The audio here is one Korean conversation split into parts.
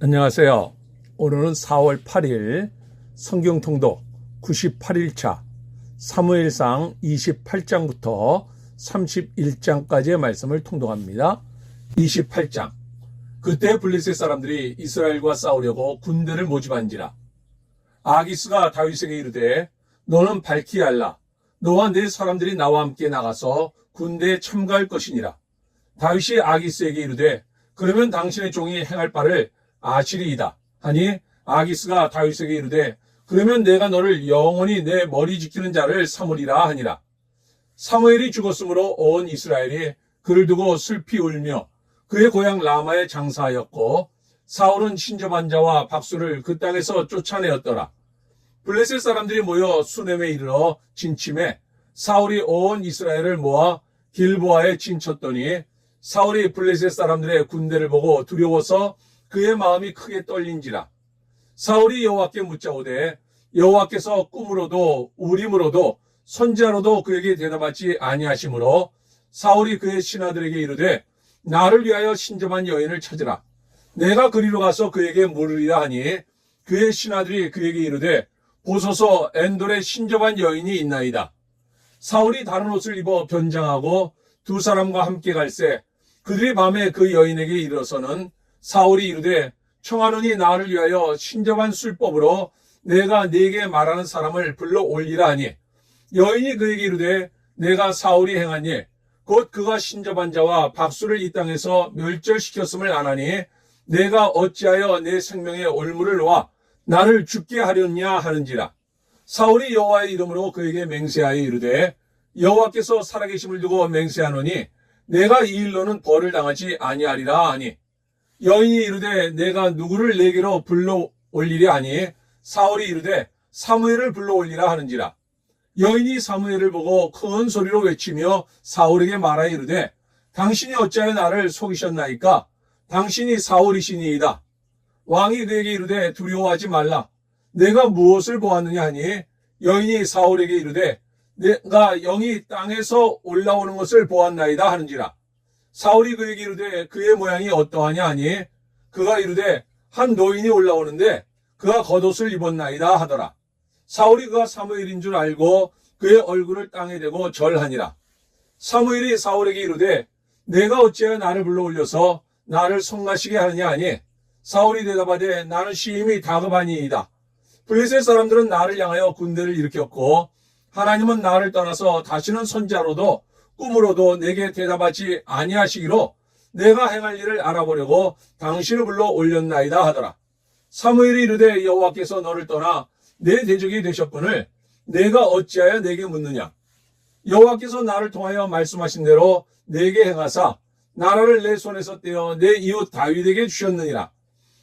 안녕하세요. 오늘은 4월 8일 성경 통독 98일차 사무엘상 28장부터 31장까지의 말씀을 통독합니다. 28장. 그때 블레셋 사람들이 이스라엘과 싸우려고 군대를 모집한지라. 아기스가 다윗에게 이르되 너는 밝히 알라. 너와 네 사람들이 나와 함께 나가서 군대에 참가할 것이니라. 다윗이 아기스에게 이르되 그러면 당신의 종이 행할 바를 아시리이다 하니 아기스가 다윗에게 이르되 그러면 내가 너를 영원히 내 머리 지키는 자를 삼으리라 하니라. 사무엘이 죽었으므로 온 이스라엘이 그를 두고 슬피 울며 그의 고향 라마에 장사하였고 사울은 신접한 자와 박수를 그 땅에서 쫓아내었더라. 블레셋 사람들이 모여 수넴에 이르러 진침해 사울이 온 이스라엘을 모아 길보아에 진쳤더니 사울이 블레셋 사람들의 군대를 보고 두려워서 그의 마음이 크게 떨린지라. 사울이 여호와께 묻자오되 여호와께서 꿈으로도 우림으로도 선지자로도 그에게 대답하지 아니하시므로 사울이 그의 신하들에게 이르되 나를 위하여 신접한 여인을 찾으라. 내가 그리로 가서 그에게 물으리라 하니 그의 신하들이 그에게 이르되 보소서 엔돌에 신접한 여인이 있나이다. 사울이 다른 옷을 입어 변장하고 두 사람과 함께 갈새 그들이 밤에 그 여인에게 이르러서는 사울이 이르되 청하노니 나를 위하여 신접한 술법으로 내가 네게 말하는 사람을 불러 올리라 하니 여인이 그에게 이르되 내가 사울이 행한 일 곧 그가 신접한 자와 박수를 이 땅에서 멸절시켰음을 아나니 내가 어찌하여 내 생명의 올무를 놓아 나를 죽게 하렸냐 하는지라. 사울이 여호와의 이름으로 그에게 맹세하여 이르되 여호와께서 살아계심을 두고 맹세하노니 내가 이 일로는 벌을 당하지 아니하리라 하니 여인이 이르되 내가 누구를 내게로 불러 올리리 하니 사울이 이르되 사무엘을 불러 올리라 하는지라. 여인이 사무엘을 보고 큰 소리로 외치며 사울에게 말하여 이르되 당신이 어찌하여 나를 속이셨나이까? 당신이 사울이시니이다. 왕이 그에게 이르되 두려워하지 말라. 내가 무엇을 보았느냐 하니 여인이 사울에게 이르되 내가 영이 땅에서 올라오는 것을 보았나이다 하는지라. 사울이 그에게 이르되 그의 모양이 어떠하냐 하니 그가 이르되 한 노인이 올라오는데 그가 겉옷을 입었나이다 하더라. 사울이 그가 사무엘인 줄 알고 그의 얼굴을 땅에 대고 절하니라. 사무엘이 사울에게 이르되 내가 어찌하여 나를 불러 올려서 나를 성가시게 하느냐 하니 사울이 대답하되 나는 시임이 다급하니이다. 블레셋 사람들은 나를 향하여 군대를 일으켰고 하나님은 나를 떠나서 다시는 선지자로도 꿈으로도 내게 대답하지 아니하시기로 내가 행할 일을 알아보려고 당신을 불러 올렸나이다 하더라. 사무엘이 이르되 여호와께서 너를 떠나 내 대적이 되셨거늘 내가 어찌하여 내게 묻느냐. 여호와께서 나를 통하여 말씀하신 대로 내게 행하사 나라를 내 손에서 떼어 내 이웃 다윗에게 주셨느니라.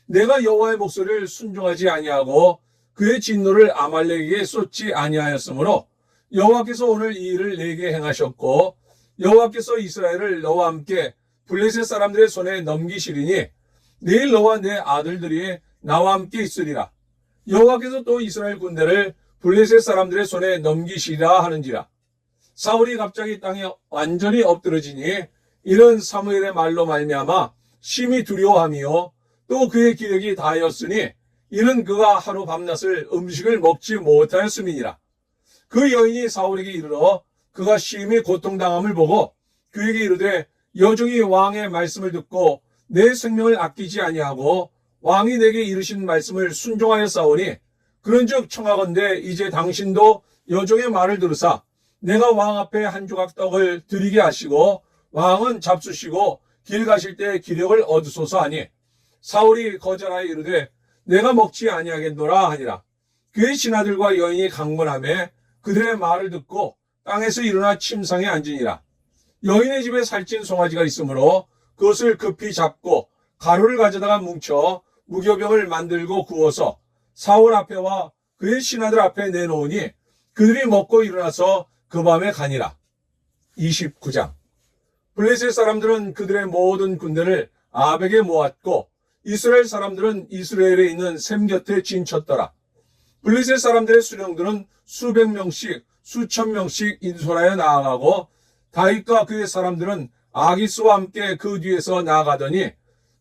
내가 여호와의 목소리를 순종하지 아니하고 그의 진노를 아말렉에게 쏟지 아니하였으므로 여호와께서 오늘 이 일을 내게 행하셨고 여호와께서 이스라엘을 너와 함께 블레셋 사람들의 손에 넘기시리니 내일 너와 내 아들들이 나와 함께 있으리라. 여호와께서 또 이스라엘 군대를 블레셋 사람들의 손에 넘기시리라 하는지라. 사울이 갑자기 땅에 완전히 엎드러지니 이런 사무엘의 말로 말미암아 심히 두려워하며 또 그의 기력이 다하였으니 이는 그가 하루 밤낮을 음식을 먹지 못하였음이니라. 그 여인이 사울에게 이르러 그가 심히 고통당함을 보고 그에게 이르되 여종이 왕의 말씀을 듣고 내 생명을 아끼지 아니하고 왕이 내게 이르신 말씀을 순종하여 싸우니 그런즉 청하건대 이제 당신도 여종의 말을 들으사 내가 왕 앞에 한 조각 떡을 드리게 하시고 왕은 잡수시고 길 가실 때 기력을 얻으소서 하니 사울이 거절하여 이르되 내가 먹지 아니하겠노라 하니라. 그의 신하들과 여인이 강건하며 그들의 말을 듣고 땅에서 일어나 침상에 앉으니라. 여인의 집에 살찐 송아지가 있으므로 그것을 급히 잡고 가루를 가져다가 뭉쳐 무교병을 만들고 구워서 사울 앞에와 그의 신하들 앞에 내놓으니 그들이 먹고 일어나서 그 밤에 가니라. 29장. 블레셋 사람들은 그들의 모든 군대를 아벡에 모았고 이스라엘 사람들은 이스라엘에 있는 셈 곁에 진쳤더라. 블레셋 사람들의 수령들은 수백 명씩 수천 명씩 인솔하여 나아가고 다윗과 그의 사람들은 아기스와 함께 그 뒤에서 나아가더니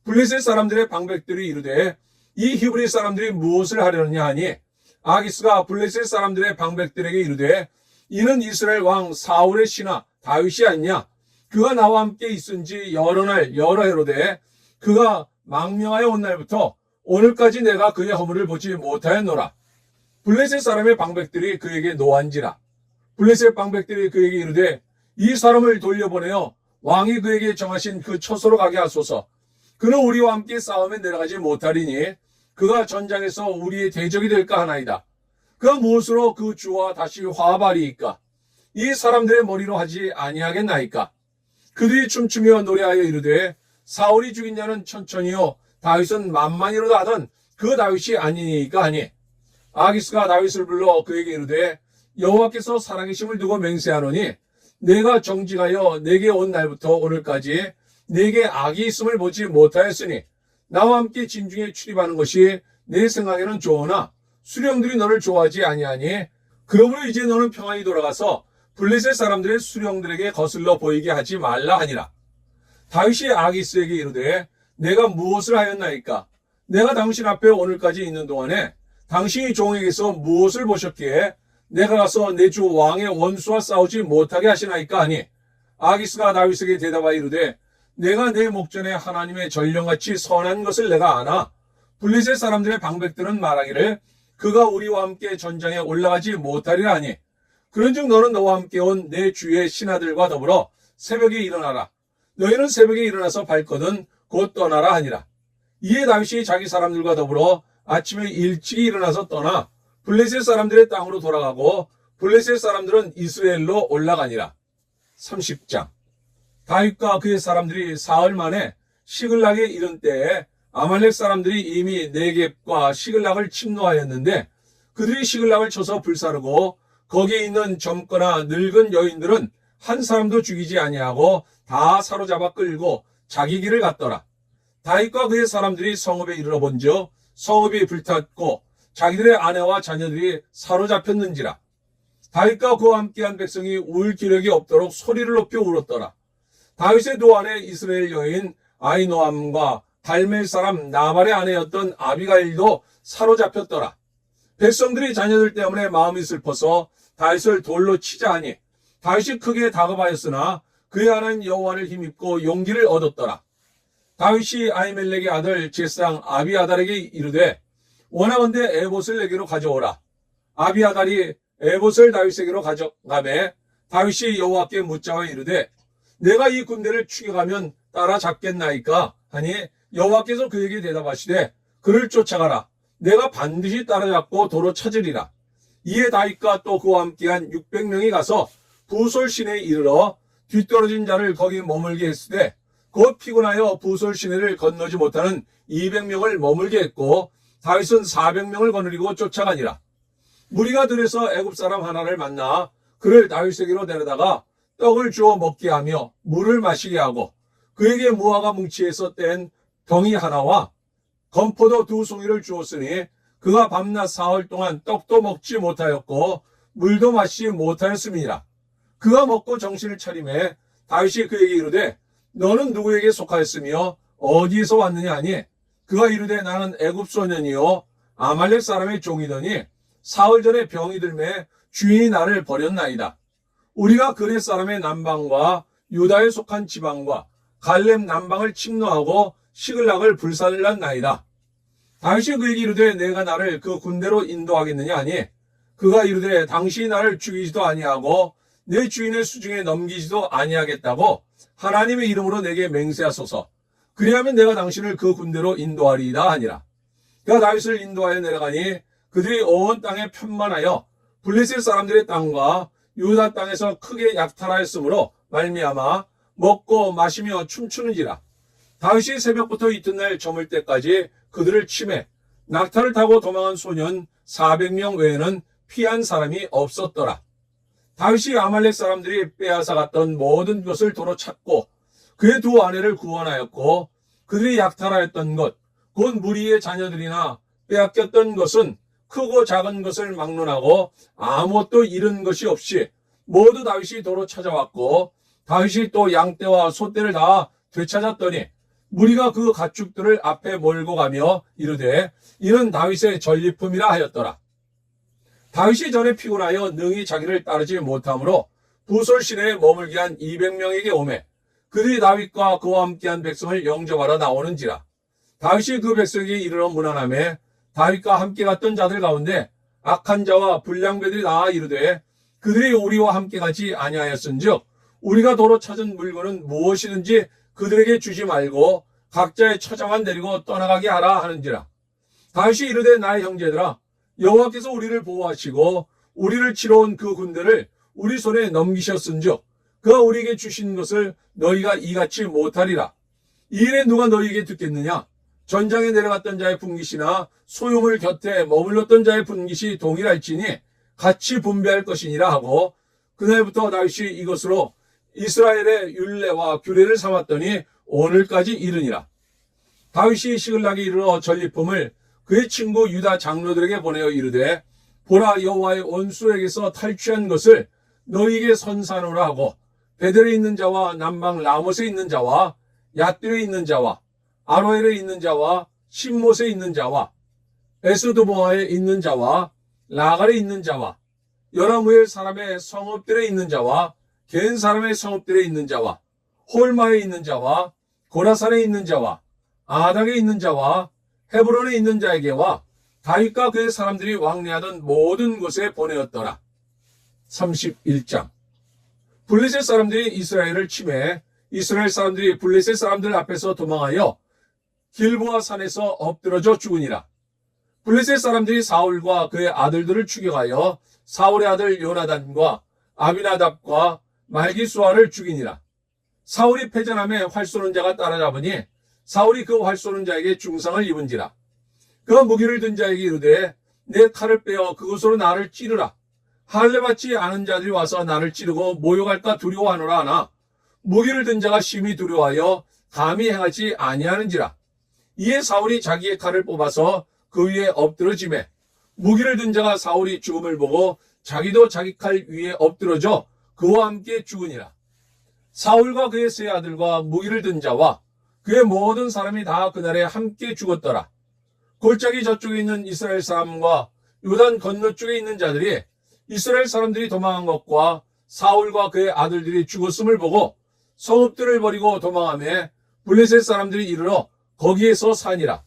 블레셋 사람들의 방백들이 이르되 이 히브리 사람들이 무엇을 하려느냐 하니 아기스가 블레셋 사람들의 방백들에게 이르되 이는 이스라엘 왕 사울의 신하 다윗이 아니냐. 그가 나와 함께 있은 지 여러 날 여러 해로되 그가 망명하여 온 날부터 오늘까지 내가 그의 허물을 보지 못하였노라. 블레셋 사람의 방백들이 그에게 노한지라. 블레셋 방백들이 그에게 이르되 이 사람을 돌려보내어 왕이 그에게 정하신 그 처소로 가게 하소서. 그는 우리와 함께 싸움에 내려가지 못하리니 그가 전장에서 우리의 대적이 될까 하나이다. 그가 무엇으로 그 주와 다시 화합하리이까? 이 사람들의 머리로 하지 아니하겠나이까? 그들이 춤추며 노래하여 이르되 사울이 죽인 자는 천천히요 다윗은 만만히로다 하던 그 다윗이 아니니까 하니 아기스가 다윗을 불러 그에게 이르되 여호와께서 살아계심을 두고 맹세하노니 내가 정직하여 내게 온 날부터 오늘까지 내게 악이 있음을 보지 못하였으니 나와 함께 진중에 출입하는 것이 내 생각에는 좋으나 수령들이 너를 좋아하지 아니하니 그러므로 이제 너는 평안히 돌아가서 블레셋 사람들의 수령들에게 거슬러 보이게 하지 말라 하니라. 다윗이 아기스에게 이르되 내가 무엇을 하였나이까? 내가 당신 앞에 오늘까지 있는 동안에 당신이 종에게서 무엇을 보셨기에 내가 가서 내 주 왕의 원수와 싸우지 못하게 하시나이까 하니 아기스가 다윗에게 대답하여 이르되 내가 내 목전에 하나님의 전령같이 선한 것을 내가 아나 블레셋 사람들의 방백들은 말하기를 그가 우리와 함께 전장에 올라가지 못하리라 하니 그런즉 너는 너와 함께 온 내 주의 신하들과 더불어 새벽에 일어나라. 너희는 새벽에 일어나서 발거든 곧 떠나라 하니라. 이에 다윗이 자기 사람들과 더불어 아침에 일찍이 일어나서 떠나 블레셋 사람들의 땅으로 돌아가고 블레셋 사람들은 이스라엘로 올라가니라. 30장. 다윗과 그의 사람들이 사흘 만에 시글락에 이른 때에 아말렉 사람들이 이미 네겝과 시글락을 침노하였는데 그들이 시글락을 쳐서 불사르고 거기에 있는 젊거나 늙은 여인들은 한 사람도 죽이지 아니하고 다 사로잡아 끌고 자기 길을 갔더라. 다윗과 그의 사람들이 성읍에 이르러 본즉 성읍이 불탔고 자기들의 아내와 자녀들이 사로잡혔는지라. 다윗과 그와 함께한 백성이 울 기력이 없도록 소리를 높여 울었더라. 다윗의 도안에 이스라엘 여인 아히노암과 갈멜 사람 나발의 아내였던 아비가일도 사로잡혔더라. 백성들이 자녀들 때문에 마음이 슬퍼서 다윗을 돌로 치자 하니 다윗이 크게 다급하였으나 그의 아내는 여호와를 힘입고 용기를 얻었더라. 다윗이 아히멜렉의 아들 제사장 아비아달에게 이르되 원하건대 에봇을 내게로 가져오라. 아비아달이 에봇을 다윗에게로 가져가매 다윗이 여호와께 묻자와 이르되 내가 이 군대를 추격하면 따라잡겠나이까 하니 여호와께서 그에게 대답하시되 그를 쫓아가라. 내가 반드시 따라잡고 도로 찾으리라. 이에 다윗과 또 그와 함께한 600명이 가서 부솔 시내에 이르러 뒤떨어진 자를 거기 머물게 했으되 곧 피곤하여 부솔 시내를 건너지 못하는 200명을 머물게 했고 다윗은 400명을 거느리고 쫓아가니라. 무리가 들에서 애굽 사람 하나를 만나 그를 다윗에게로 데려다가 떡을 주어 먹게 하며 물을 마시게 하고 그에게 무화과 뭉치에서 뗀 병이 하나와 건포도 2송이를 주었으니 그가 밤낮 사흘 동안 떡도 먹지 못하였고 물도 마시지 못하였음이니라. 그가 먹고 정신을 차리매 다윗이 그에게 이르되 너는 누구에게 속하였으며 어디에서 왔느냐 하니 그가 이르되 나는 애굽 소년이요 아말렉 사람의 종이더니 사흘 전에 병이 들매 주인이 나를 버렸나이다. 우리가 그렛 사람의 남방과 유다에 속한 지방과 갈렙 남방을 침노하고 시글락을 불살란 나이다. 다윗이 그에게 이르되 내가 나를 그 군대로 인도하겠느냐 하니 그가 이르되 당신이 나를 죽이지도 아니하고 내 주인의 수중에 넘기지도 아니하겠다고 하나님의 이름으로 내게 맹세하소서. 그리하면 내가 당신을 그 군대로 인도하리이다 하니라. 그가 다윗을 인도하여 내려가니 그들이 온 땅에 편만하여 블레셋 사람들의 땅과 유다 땅에서 크게 약탈하였으므로 말미암아 먹고 마시며 춤추는지라. 다윗이 새벽부터 이튿날 저물 때까지 그들을 치매 낙타를 타고 도망한 소년 400명 외에는 피한 사람이 없었더라. 다윗이 아말렉 사람들이 빼앗아 갔던 모든 것을 도로 찾고 그의 두 아내를 구원하였고 그들이 약탈하였던 것 곧 무리의 자녀들이나 빼앗겼던 것은 크고 작은 것을 막론하고 아무것도 잃은 것이 없이 모두 다윗이 도로 찾아왔고 다윗이 또 양떼와 소떼를 다 되찾았더니 무리가 그 가축들을 앞에 몰고 가며 이르되 이는 다윗의 전리품이라 하였더라. 다윗이 전에 피곤하여 능히 자기를 따르지 못하므로 부솔 시내에 머물게 한 200명에게 오매 그들이 다윗과 그와 함께한 백성을 영접하러 나오는지라. 다윗이 그 백성에게 이르러 문안하매 다윗과 함께 갔던 자들 가운데 악한 자와 불량배들이 나와 이르되 그들이 우리와 함께 가지 아니하였은즉 우리가 도로 찾은 물건은 무엇이든지 그들에게 주지 말고 각자의 처자만 데리고 떠나가게 하라 하는지라. 다윗이 이르되 나의 형제들아 여호와께서 우리를 보호하시고 우리를 치러 온 그 군대를 우리 손에 넘기셨은즉 그가 우리에게 주신 것을 너희가 이같이 못하리라. 이 일에 누가 너희에게 듣겠느냐? 전장에 내려갔던 자의 분깃이나 소유물 곁에 머물렀던 자의 분깃이 동일할지니 같이 분배할 것이니라 하고 그날부터 다윗이 이것으로 이스라엘의 율례와 규례를 삼았더니 오늘까지 이르니라. 다윗이 시글락에 이르러 전리품을 그의 친구 유다 장로들에게 보내어 이르되 보라 여호와의 원수에게서 탈취한 것을 너희에게 선사하노라 하고 베델에 있는 자와 남방 라못에 있는 자와 얏들에 있는 자와 아로엘에 있는 자와 신못에 있는 자와 에스도모아에 있는 자와 라갈에 있는 자와 여라무엘 사람의 성읍들에 있는 자와 겐 사람의 성읍들에 있는 자와 홀마에 있는 자와 고라산에 있는 자와 아닥에 있는 자와 헤브론에 있는 자에게와 다윗과 그의 사람들이 왕래하던 모든 곳에 보내었더라. 31장. 블레셋 사람들이 이스라엘을 침해 이스라엘 사람들이 블레셋 사람들 앞에서 도망하여 길보아 산에서 엎드러져 죽으니라. 블레셋 사람들이 사울과 그의 아들들을 추격하여 사울의 아들 요나단과 아비나답과 말기수아를 죽이니라. 사울이 패전함에 활 쏘는 자가 따라잡으니 사울이 그 활 쏘는 자에게 중상을 입은지라. 그가 무기를 든 자에게 이르되 내 칼을 빼어 그것으로 나를 찌르라. 할례 받지 않은 자들이 와서 나를 찌르고 모욕할까 두려워하노라 하나 무기를 든 자가 심히 두려워하여 감히 행하지 아니하는지라. 이에 사울이 자기의 칼을 뽑아서 그 위에 엎드러지매 무기를 든 자가 사울이 죽음을 보고 자기도 자기 칼 위에 엎드러져 그와 함께 죽으니라. 사울과 그의 세 아들과 무기를 든 자와 그의 모든 사람이 다 그날에 함께 죽었더라. 골짜기 저쪽에 있는 이스라엘 사람과 요단 건너쪽에 있는 자들이 이스라엘 사람들이 도망한 것과 사울과 그의 아들들이 죽었음을 보고 성읍들을 버리고 도망하며 블레셋 사람들이 이르러 거기에서 사니라.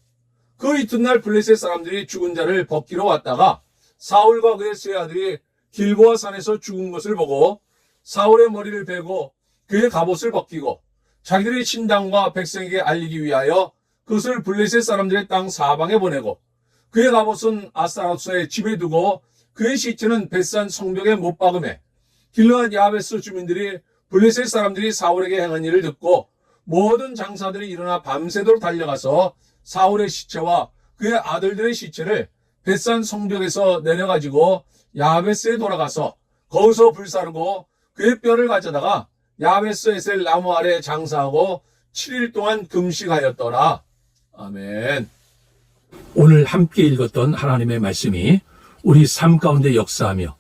그 이튿날 블레셋 사람들이 죽은 자를 벗기러 왔다가 사울과 그의 세 아들이 길보아 산에서 죽은 것을 보고 사울의 머리를 베고 그의 갑옷을 벗기고 자기들의 신당과 백성에게 알리기 위하여 그것을 블레셋 사람들의 땅 사방에 보내고 그의 갑옷은 아스타로스의 집에 두고 그의 시체는 벳산 성벽에 못 박음에 길르앗 야베스 주민들이 블레셋 사람들이 사울에게 행한 일을 듣고 모든 장사들이 일어나 밤새도록 달려가서 사울의 시체와 그의 아들들의 시체를 벳산 성벽에서 내려가지고 야베스에 돌아가서 거기서 불사르고 그의 뼈를 가져다가 야베스 에셀 나무 아래 장사하고 7일 동안 금식하였더라. 아멘. 오늘 함께 읽었던 하나님의 말씀이 우리 삶 가운데 역사하며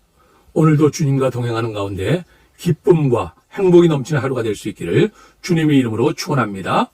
오늘도 주님과 동행하는 가운데 기쁨과 행복이 넘치는 하루가 될 수 있기를 주님의 이름으로 축원합니다.